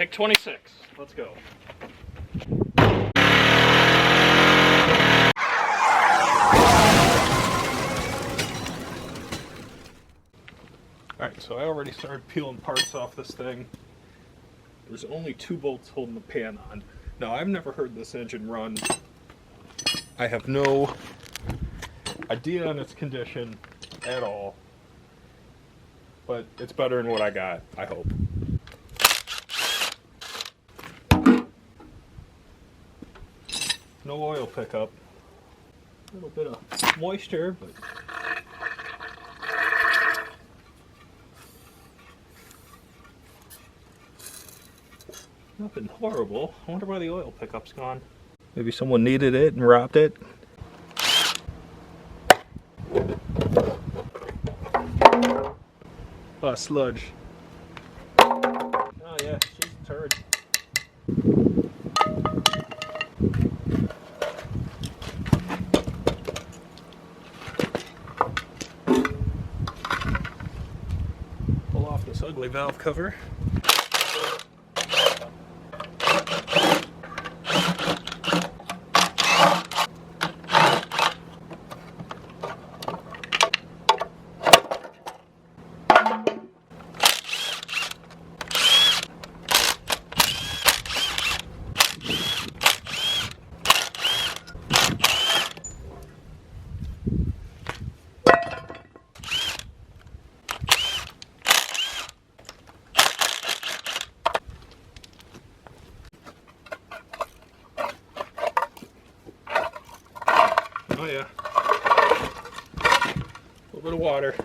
Take 26. Let's go. Alright, so I already started peeling parts off this thing. There's only 2 bolts holding the pan on. Now, I've never heard this engine run. I have no idea on its condition at all. But it's better than what I got, I hope. No oil pickup. A little bit of moisture, but nothing horrible. I wonder why the oil pickup's gone. Maybe someone needed it and robbed it. Oh, sludge. Oh yeah, she's a turd. Pull off this ugly valve cover. Oh yeah, a little bit of water.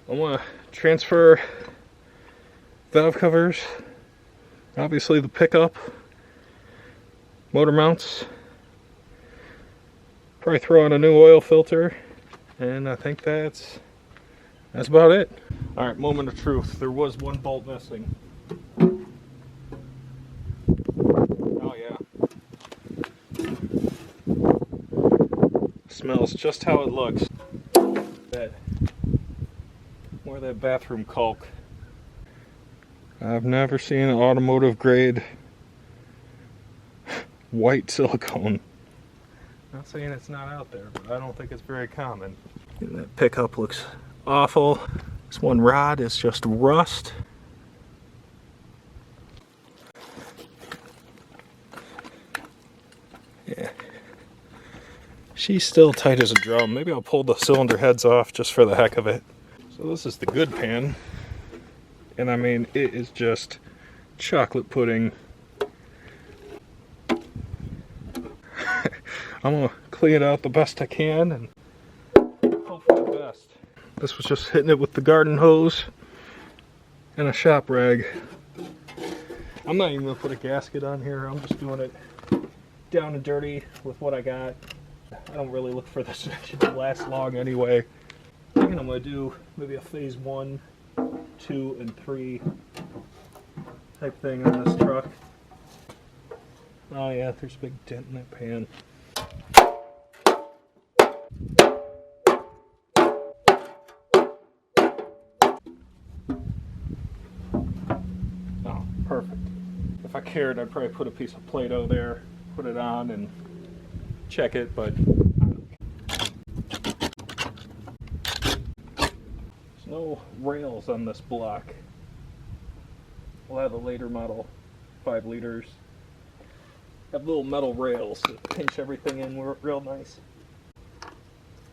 I want to transfer valve covers, obviously the pickup, motor mounts, probably throw on a new oil filter, and I think that's about it. Alright, moment of truth. There was 1 bolt missing. Oh yeah. Smells just how it looks. More of that bathroom caulk. I've never seen an automotive grade white silicone. Not saying it's not out there, but I don't think it's very common. And that pickup looks awful. This one rod is just rust. Yeah. She's still tight as a drum. Maybe I'll pull the cylinder heads off just for the heck of it. So this is the good pan. And I mean, it is just chocolate pudding. I'm gonna clean it out the best I can and hope for the best. This was just hitting it with the garden hose and a shop rag. I'm not even gonna put a gasket on here. I'm just doing it down and dirty with what I got. I don't really look for this to last long anyway. I think I'm gonna do maybe a phase 1, 2, and 3 type thing on this truck. Oh yeah, there's a big dent in that pan. Oh, perfect. If I cared, I'd probably put a piece of Play-Doh there, put it on, and check it, but there's no rails on this block. We'll have a later model, 5 liters. Have little metal rails that pinch everything in real nice.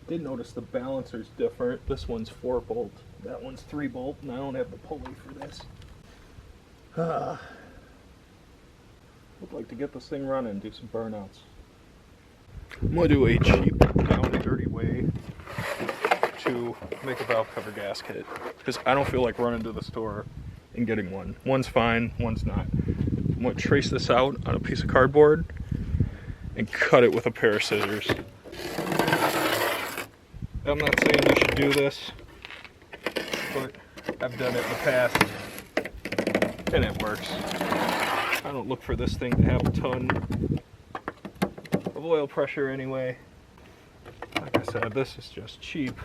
Did notice the balancer's different. This one's 4 bolt, that one's 3 bolt, and I don't have the pulley for this. Would like to get this thing running, do some burnouts. I'm going to do a cheap, down and dirty way to make a valve cover gasket, because I don't feel like running to the store and getting one. One's fine, one's not. I'm going to trace this out on a piece of cardboard and cut it with a pair of scissors. I'm not saying you should do this, but I've done it in the past and it works. I don't look for this thing to have a ton oil pressure anyway. Like I said, this is just cheap,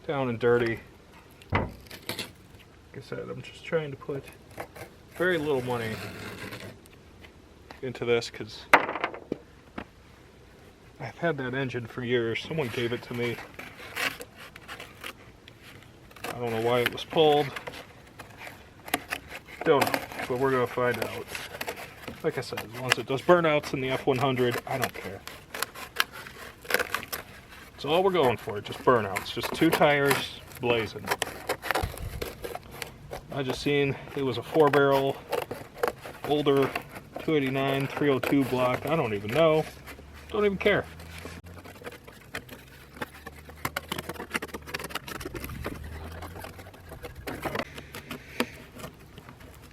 down and dirty. Like I said, I'm just trying to put very little money into this because I've had that engine for years. Someone gave it to me. I don't know why it was pulled. Don't know, but we're going to find out. Like I said, as long as it does burnouts in the F100, I don't care. That's all we're going for, just burnouts. Just 2 tires blazing. I just seen it was a 4-barrel, older 289, 302 block. I don't even know. Don't even care.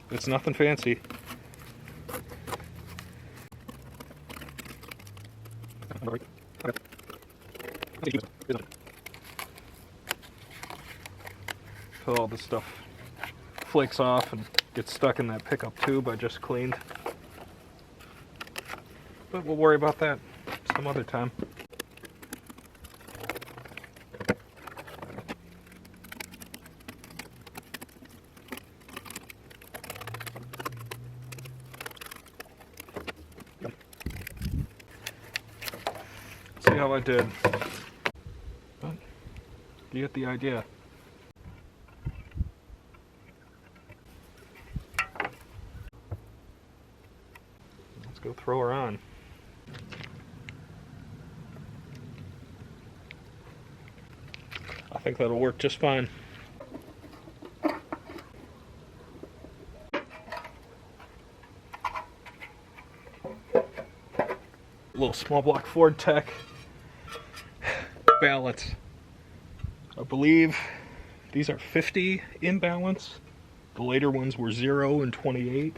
It's nothing fancy. So all this stuff flakes off and gets stuck in that pickup tube I just cleaned. But we'll worry about that some other time. See how I did. But you get the idea. Let's go throw her on. I think that'll work just fine. Little small block Ford Tech balance. I believe these are 50 in balance. The later ones were 0 and 28.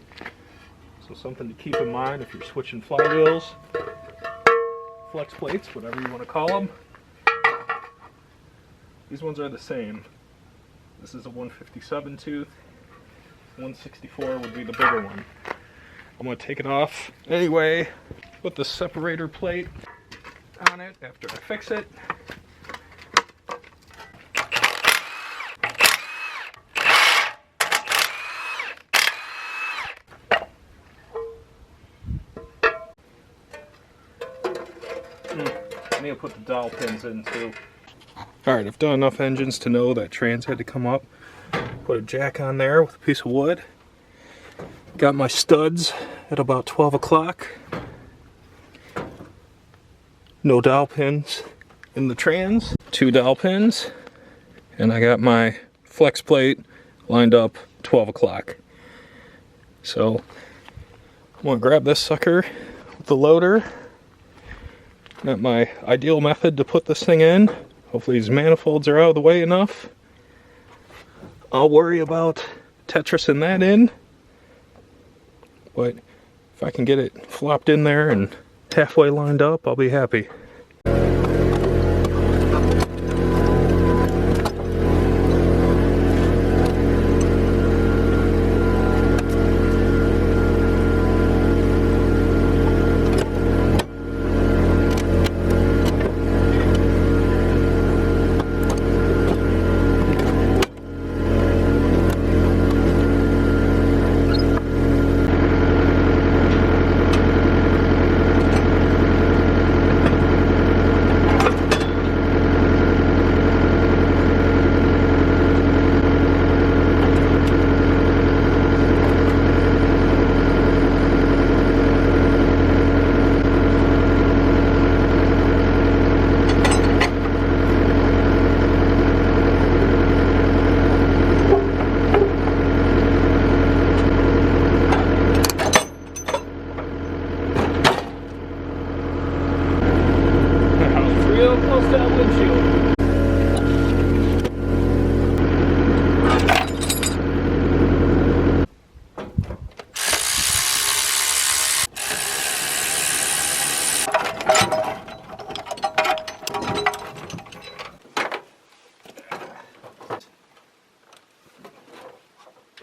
So something to keep in mind if you're switching flywheels, flex plates, whatever you want to call them. These ones are the same. This is a 157 tooth. 164 would be the bigger one. I'm going to take it off anyway. Put the separator plate on it after I fix it. I need to put the dowel pins in too. Alright, I've done enough engines to know that trans had to come up. Put a jack on there with a piece of wood. Got my studs at about 12 o'clock. No dowel pins in the trans. 2 dowel pins. And I got my flex plate lined up 12 o'clock. So I'm going to grab this sucker with the loader. Not my ideal method to put this thing in. Hopefully these manifolds are out of the way enough. I'll worry about Tetrising that in. But if I can get it flopped in there and halfway lined up, I'll be happy.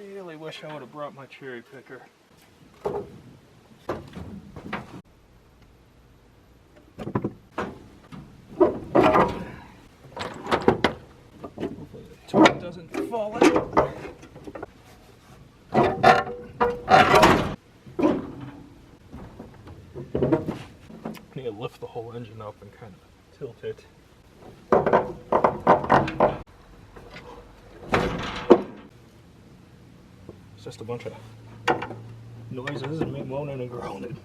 Really wish I would have brought my cherry picker. fall out. Need to lift the whole engine up and kind of tilt it. It's just a bunch of noises and me moaning and groaning.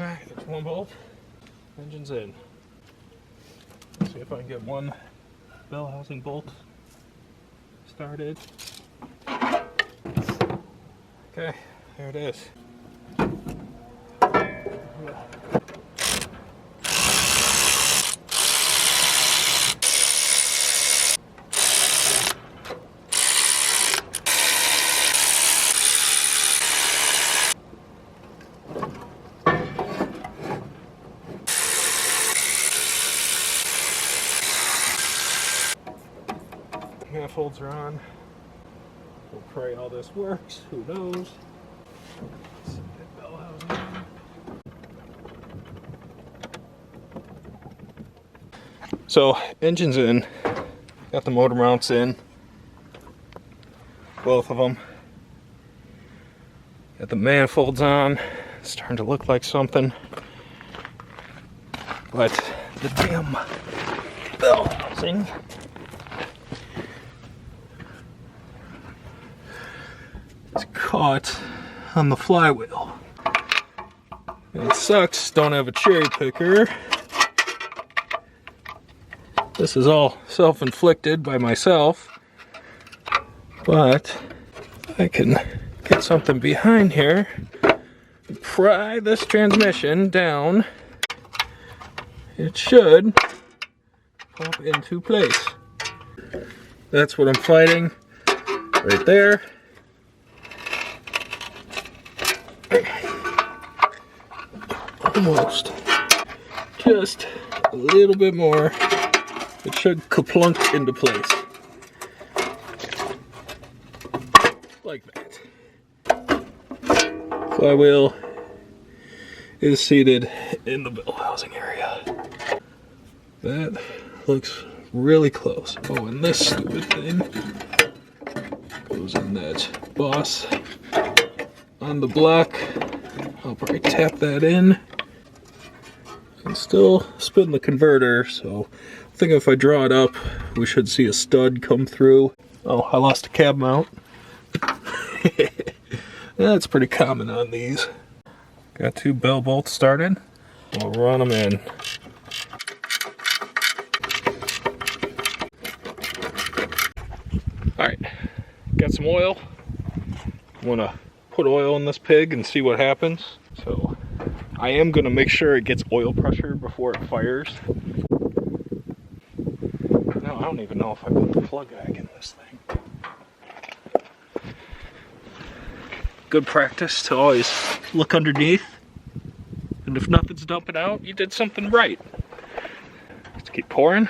Alright, there's one bolt. Engine's in. Let's see if I can get one bell housing bolt started. Okay, there it is. Manifolds are on. We'll pray all this works. Who knows? Let's get bell housing on. So, engine's in. Got the motor mounts in. Both of them. Got the manifolds on. It's starting to look like something. But the damn bell housing is caught on the flywheel. And it sucks, don't have a cherry picker. This is all self-inflicted by myself. But I can get something behind here and pry this transmission down. It should pop into place. That's what I'm fighting right there. Almost. Just a little bit more. It should kaplunk into place. Like that. Flywheel is seated in the bell housing area. That looks really close. Oh, and this stupid thing goes in that boss on the block. I'll probably tap that in. And still spin the converter, so I think if I draw it up, we should see a stud come through. Oh, I lost a cab mount. That's pretty common on these. Got two bell bolts started. We'll run them in. Alright, got some oil. I'm gonna put oil in this pig and see what happens. So I am gonna make sure it gets oil pressure before it fires. No, I don't even know if I put the plug bag in this thing. Good practice to always look underneath. And if nothing's dumping out, you did something right. Let's keep pouring.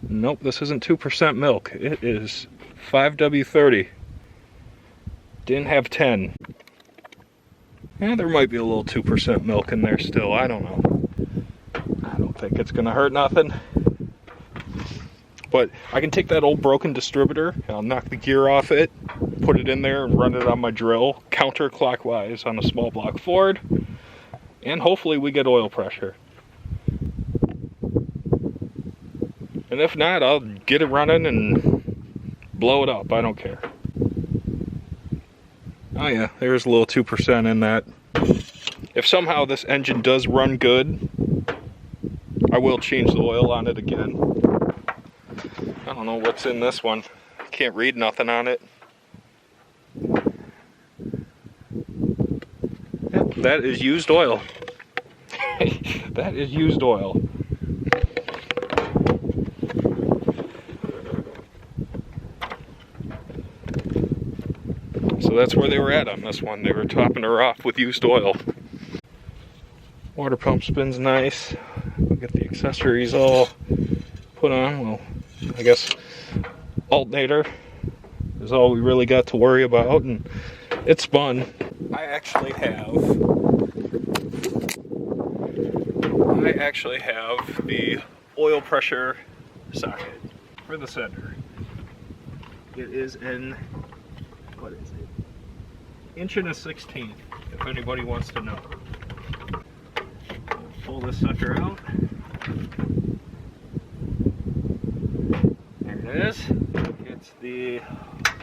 Nope, this isn't 2% milk. It is 5W30. Didn't have 10. Yeah, there might be a little 2% milk in there still. I don't know. I don't think it's gonna hurt nothing. But I can take that old broken distributor, and I'll knock the gear off it, put it in there and run it on my drill counterclockwise on a small block Ford, and hopefully we get oil pressure. And if not, I'll get it running and blow it up. I don't care. Oh yeah, there's a little 2% in that. If somehow this engine does run good, I will change the oil on it again. I don't know what's in this one. Can't read nothing on it. Yep, that is used oil. That is used oil. So that's where they were at on this one. They were topping her off with used oil. Water pump spins nice. We'll get the accessories all put on. Well, I guess alternator is all we really got to worry about, and it spun. I actually have I actually have the oil pressure socket for the sender. It is in, what is it? 1/16", if anybody wants to know. Pull this sucker out. There it is. It's the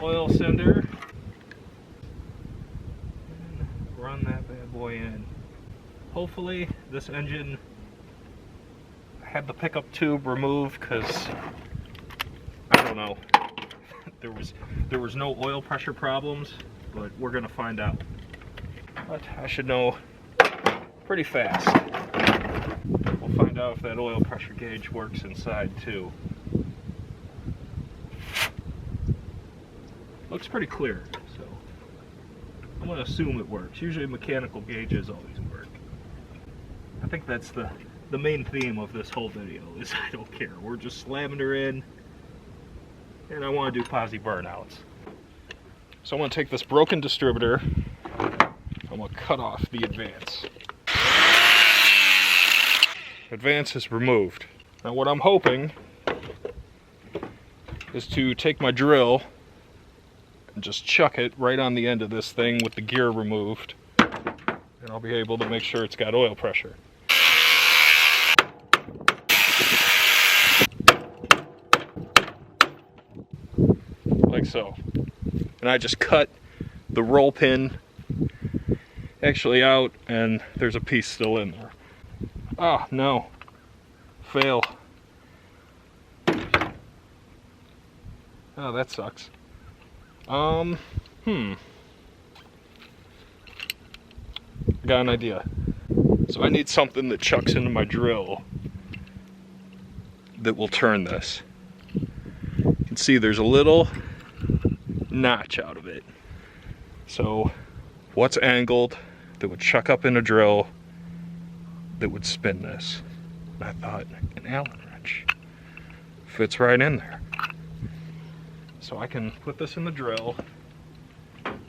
oil sender. And run that bad boy in. Hopefully this engine had the pickup tube removed, because I don't know. There was no oil pressure problems, but we're gonna find out. But I should know pretty fast. We'll find out if that oil pressure gauge works inside too. Looks pretty clear, so I'm gonna assume it works. Usually mechanical gauges always work. I think that's the main theme of this whole video, is I don't care. We're just slamming her in, and I want to do Posi burnouts. So I'm going to take this broken distributor, I'm going to cut off the advance. Advance is removed. Now what I'm hoping is to take my drill and just chuck it right on the end of this thing with the gear removed, and I'll be able to make sure it's got oil pressure. Like so. And I just cut the roll pin actually out, and there's a piece still in there. Ah, no. Fail. Oh, that sucks. I got an idea. So I need something that chucks into my drill that will turn this. You can see there's a little notch out of it. So what's angled that would chuck up in a drill that would spin this? And I thought an Allen wrench fits right in there. So I can put this in the drill,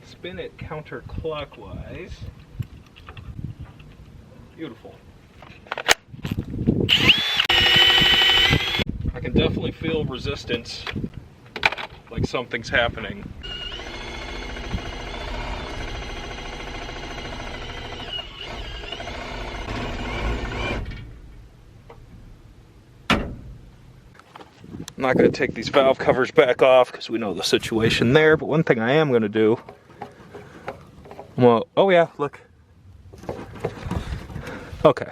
spin it counterclockwise. Beautiful. I can definitely feel resistance, like something's happening. I'm not going to take these valve covers back off because we know the situation there, but one thing I am going to do, well, oh yeah, look. Okay,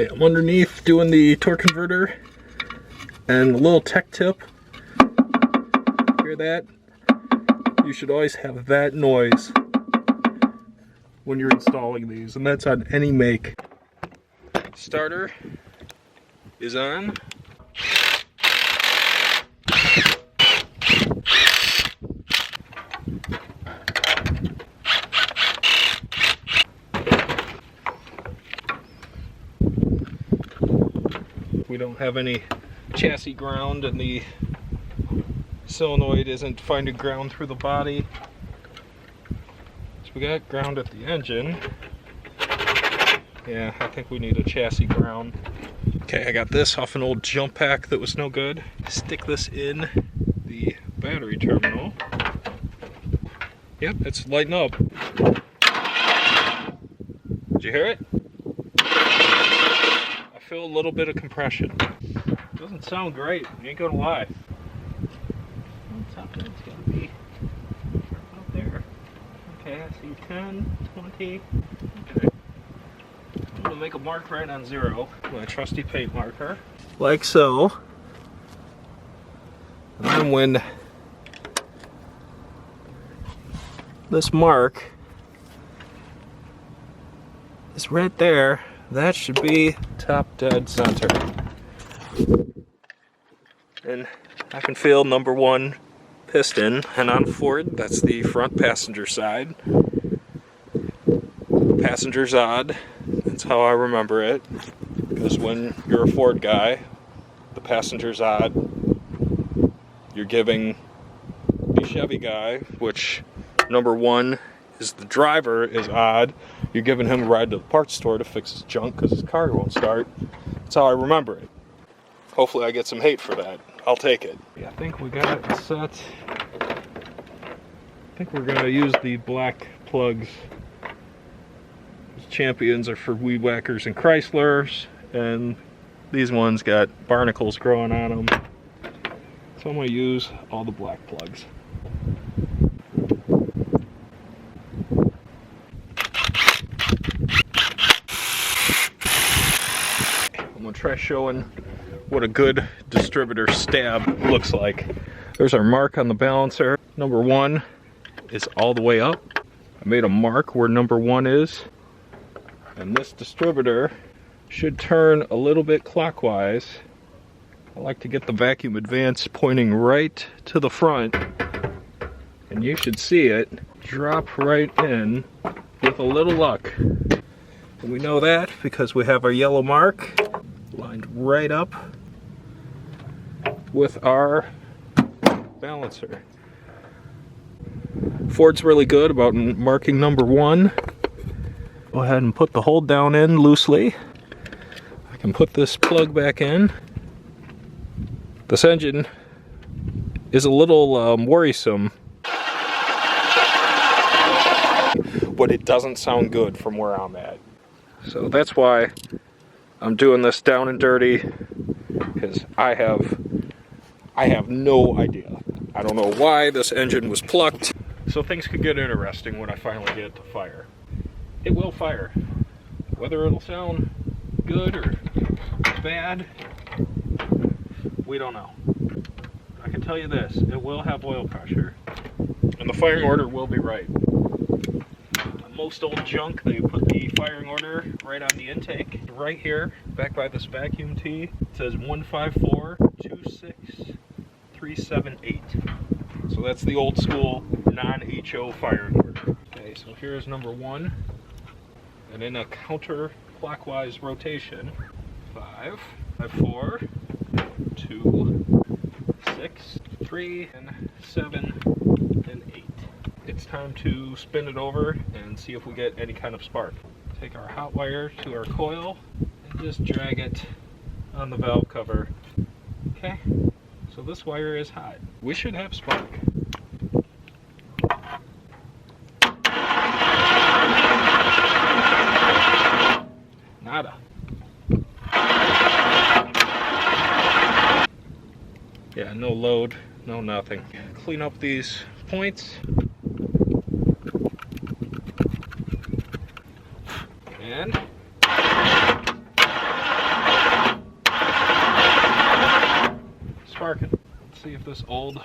I'm underneath doing the torque converter, and a little tech tip, hear that? You should always have that noise when you're installing these, and that's on any make. Starter is on. We don't have any chassis ground, and the solenoid isn't finding ground through the body. So we got ground at the engine. Yeah, I think we need a chassis ground. Okay, I got this off an old jump pack that was no good. Stick this in the battery terminal. Yep, it's lighting up. Did you hear it? I feel a little bit of compression. Doesn't sound great, I ain't gonna lie. What's up? It's gonna be out there. Okay, I see 10, 20. Okay. I'm gonna make a mark right on 0. My trusty paint marker. Like so. And then when this mark is right there, that should be top dead center. And I can feel number 1 piston, and on Ford, that's the front passenger side. Passenger's odd, that's how I remember it, because when you're a Ford guy, the passenger's odd. You're giving the Chevy guy, which number 1 is the driver is odd. You're giving him a ride to the parts store to fix his junk because his car won't start. That's how I remember it. Hopefully I get some hate for that. I'll take it. Yeah, I think we got it set. I think we're gonna use the black plugs. These Champions are for weed whackers and Chryslers, and these ones got barnacles growing on them. So I'm gonna use all the black plugs. I'm gonna try showing what a good distributor stab looks like. There's our mark on the balancer. Number 1 is all the way up. I made a mark where number 1 is. And this distributor should turn a little bit clockwise. I like to get the vacuum advance pointing right to the front. And you should see it drop right in with a little luck. And we know that because we have our yellow mark lined right up with our balancer. Ford's really good about marking number 1. Go ahead and put the hold down in loosely. I can put this plug back in. This engine is a little worrisome, but it doesn't sound good from where I'm at. So that's why I'm doing this down and dirty, because I have no idea. I don't know why this engine was plucked. So things could get interesting when I finally get it to fire. It will fire. Whether it'll sound good or bad, we don't know. I can tell you this, it will have oil pressure. And the firing order will be right. On most old junk, they put the firing order right on the intake. Right here, back by this vacuum tee, it says 154-26378. So that's the old school non-HO firing order. Okay, so here's number 1. And in a counterclockwise rotation, 5, 4, 2, 6, 3, and 7, and 8. It's time to spin it over and see if we get any kind of spark. Take our hot wire to our coil and just drag it on the valve cover. Okay, so this wire is hot. We should have spark. Nada. Yeah, no load, no nothing. Clean up these points. And sparking. Let's see if this old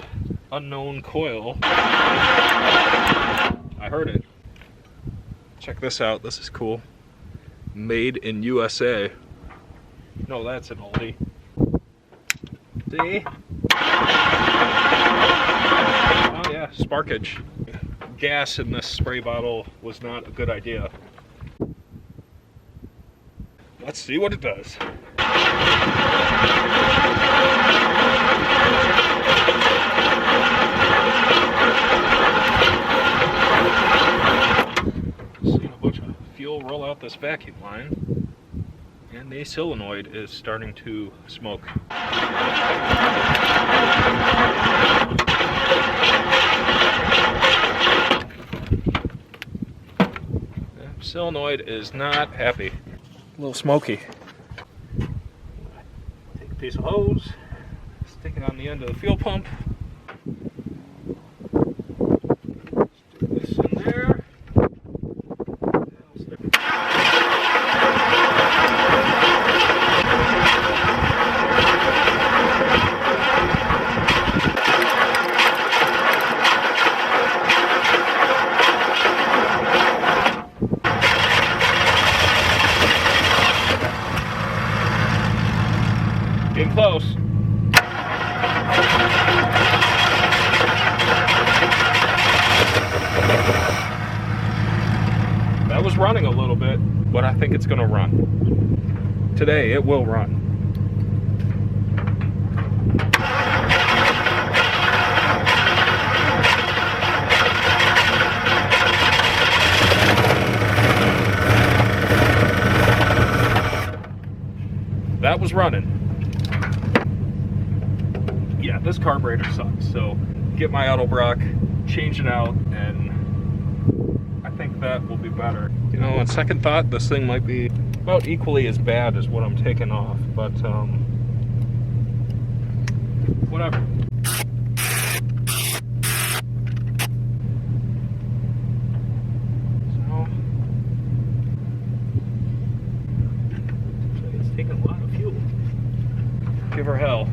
unknown coil, I heard it. Check this out, this is cool. Made in USA. No, that's an oldie. See? Oh yeah, sparkage. Gas in this spray bottle was not a good idea. Let's see what it does. Seeing a bunch of fuel roll out this vacuum line, and the solenoid is starting to smoke. The solenoid is not happy. A little smoky. Take a piece of hose, stick it on the end of the fuel pump. Stick this in there. Getting close. That was running a little bit, but I think it's going to run. Today, it will run. was running. Yeah, this carburetor sucks, so get my auto block, change it out, and I think that will be better. You know, on second thought, this thing might be about equally as bad as what I'm taking off, but whatever. So, it's taking a lot of fuel. Give her hell.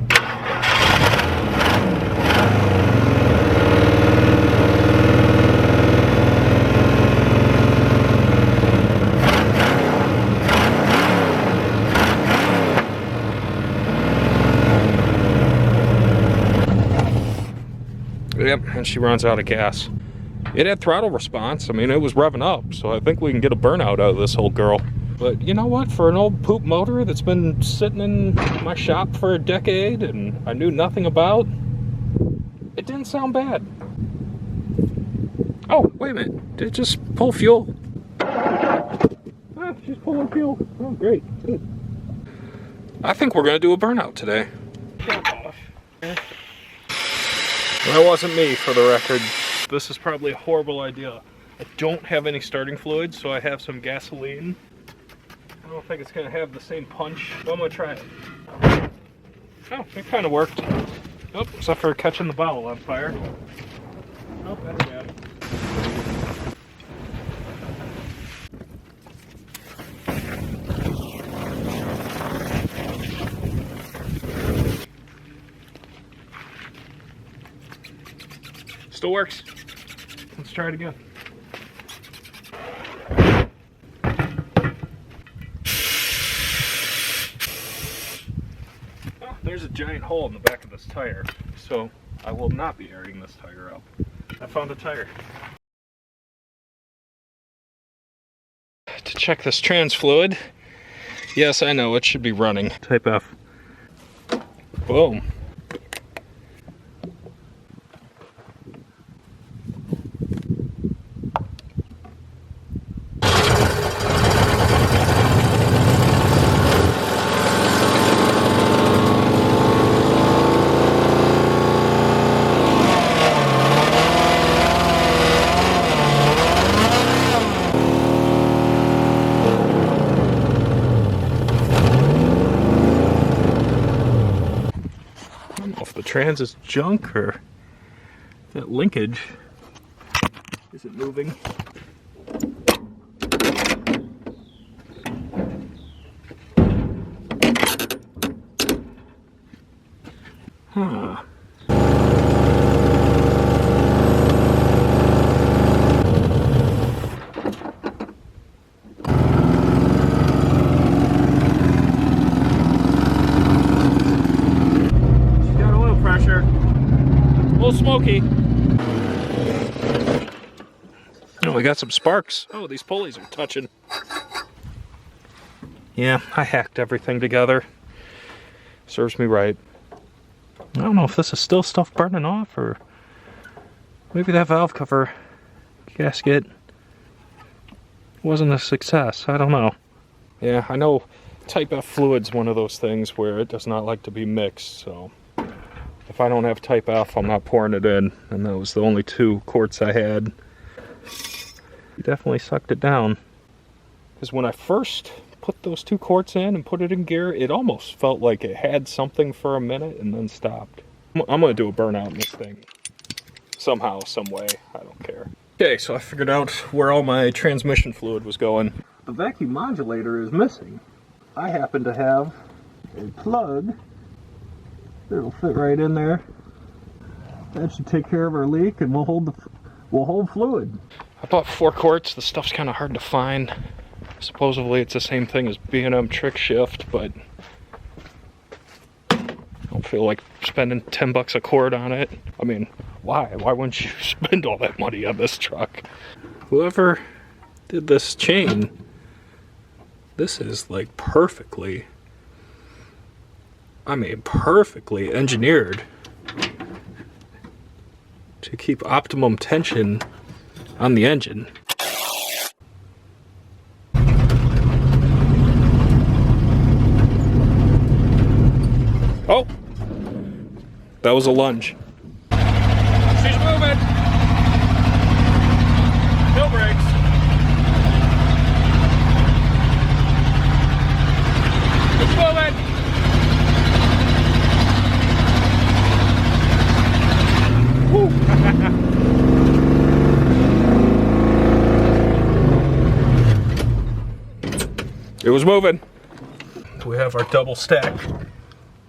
Yep, and she runs out of gas. It had throttle response. I mean, it was revving up, so I think we can get a burnout out of this whole girl. But you know what? For an old poop motor that's been sitting in my shop for a decade and I knew nothing about, it didn't sound bad. Oh, wait a minute. Did it just pull fuel? Ah, she's pulling fuel. Oh, great. Good. I think we're going to do a burnout today. Shut off. That wasn't me, for the record. This is probably a horrible idea. I don't have any starting fluid, so I have some gasoline. I don't think it's going to have the same punch, but I'm going to try it. Oh, it kind of worked. Oh, except for catching the bottle on fire. Oh, that's bad. Still works. Let's try it again. Oh, there's a giant hole in the back of this tire, so I will not be airing this tire up. I found a tire. To check this trans fluid, yes, I know it should be running. Type F. Boom. Trans is junk, or that linkage isn't moving. Huh. Smoky. Oh, we got some sparks. Oh, these pulleys are touching. Yeah, I hacked everything together. Serves me right. I don't know if this is still stuff burning off, or maybe that valve cover gasket wasn't a success. I don't know. Yeah, I know Type F fluid's one of those things where it does not like to be mixed, so if I don't have Type F, I'm not pouring it in, and that was the only 2 quarts I had. Definitely sucked it down. Because when I first put those 2 quarts in and put it in gear, it almost felt like it had something for a minute and then stopped. I'm going to do a burnout in this thing. Somehow, some way. I don't care. Okay, so I figured out where all my transmission fluid was going. The vacuum modulator is missing. I happen to have a plug. It'll fit right in there. That should take care of our leak, and we'll hold fluid. I bought 4 quarts. The stuff's kind of hard to find. Supposedly it's the same thing as B&M trick shift, but I don't feel like spending $10 a quart on it. I mean, why? Why wouldn't you spend all that money on this truck? Whoever did this chain, this is like perfectly engineered to keep optimum tension on the engine. That was a lunge. She's moving. No brakes. It's moving. Woo. It was moving. We have our double stack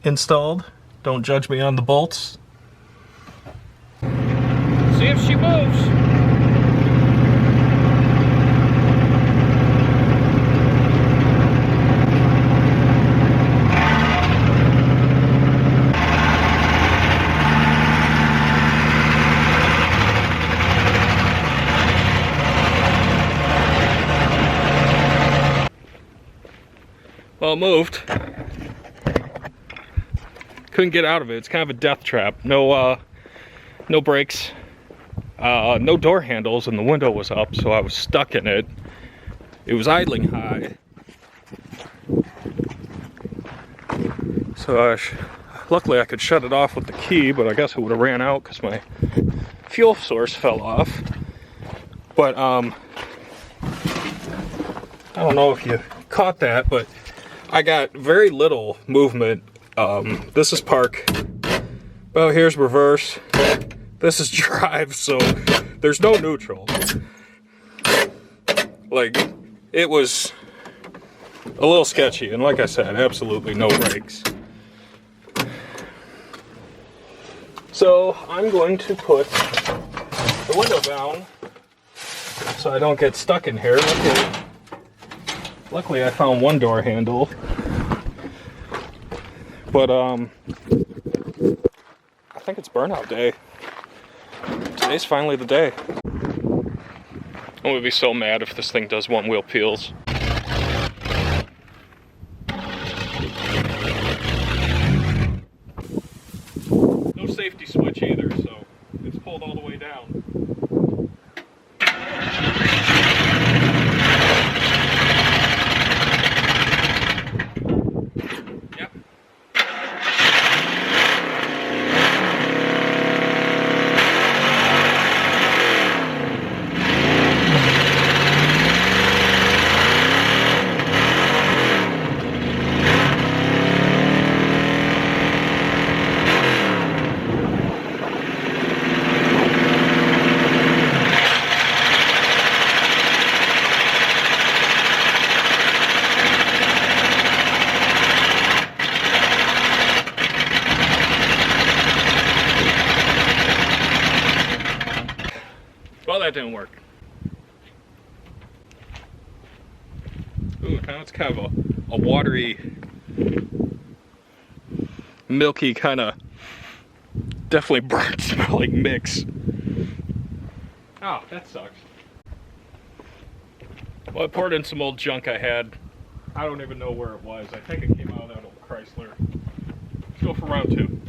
installed. Don't judge me on the bolts. See if she moves. Well, it moved. Couldn't get out of it. It's kind of a death trap. No brakes, no door handles, and the window was up, so I was stuck in it. It was idling high. So luckily I could shut it off with the key, but I guess it would have ran out because my fuel source fell off. But I don't know if you caught that, but I got very little movement. This is park. Well, here's reverse. This is drive, so there's no neutral. Like, it was a little sketchy, and like I said, absolutely no brakes. So I'm going to put the window down so I don't get stuck in here. Luckily I found one door handle. But I think it's burnout day. Today's finally the day. I'm gonna be so mad if this thing does one wheel peels. No safety switch either, so it's pulled all the way down. Yep. Well, that didn't work. Ooh, now it's kind of a watery, milky kind of, definitely burnt smelling mix. Oh, that sucks. Well, I poured in some old junk I had. I don't even know where it was. I think it came out of that old Chrysler. Let's go for round 2.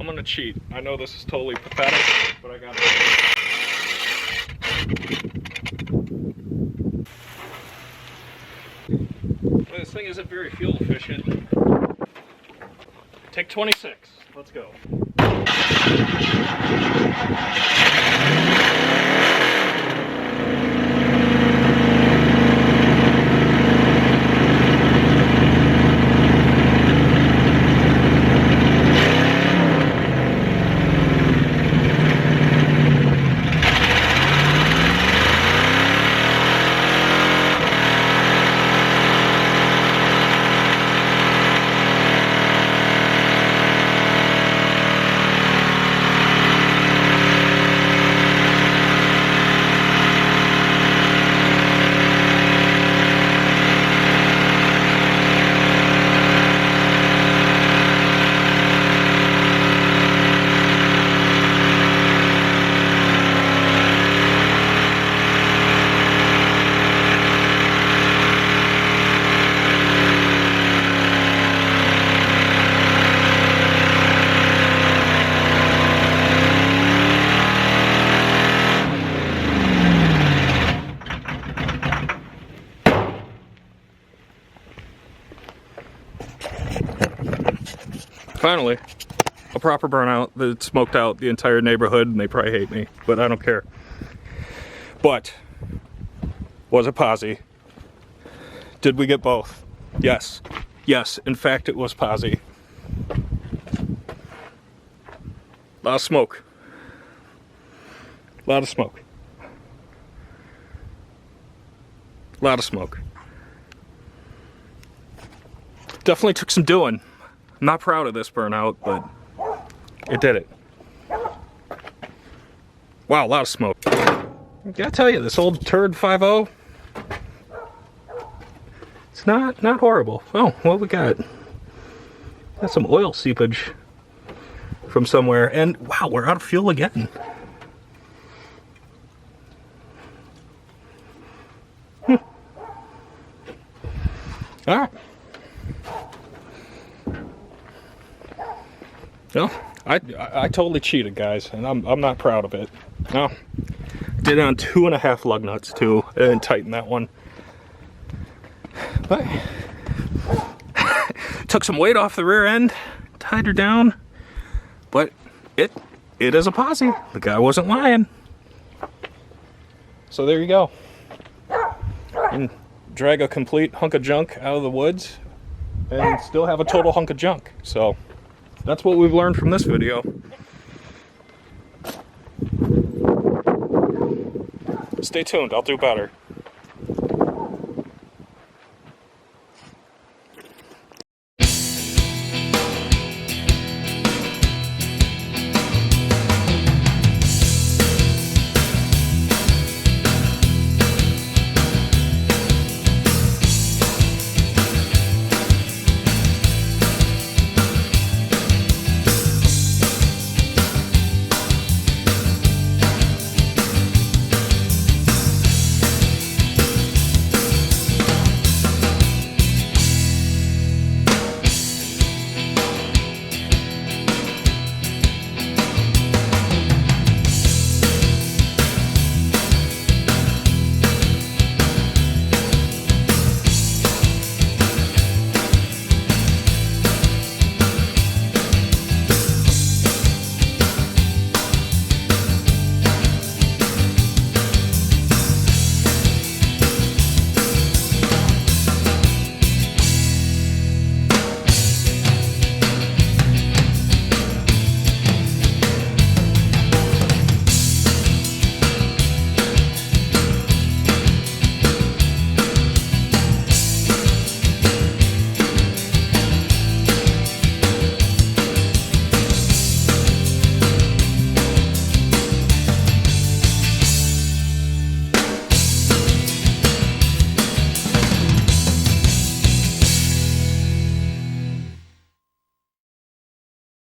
I'm gonna cheat. I know this is totally pathetic, but I gotta do it. This thing isn't very fuel efficient. Take 26. Let's go. Finally, a proper burnout that smoked out the entire neighborhood, and they probably hate me, but I don't care. But, was it Posi? Did we get both? Yes. Yes, in fact it was Posi. A lot of smoke. A lot of smoke. A lot of smoke. Definitely took some doing. I'm not proud of this burnout, but it did it. Wow, a lot of smoke. I gotta tell you, this old turd 5.0, it's not horrible. Oh, what we got? Got some oil seepage from somewhere, and wow, we're out of fuel again. All right. Well, I totally cheated, guys, and I'm not proud of it. No, did it on 2.5 lug nuts too, and tighten that one. But took some weight off the rear end, tied her down. But it is a Posi. The guy wasn't lying. So there you go. And drag a complete hunk of junk out of the woods and still have a total hunk of junk. So that's what we've learned from this video. Stay tuned, I'll do better.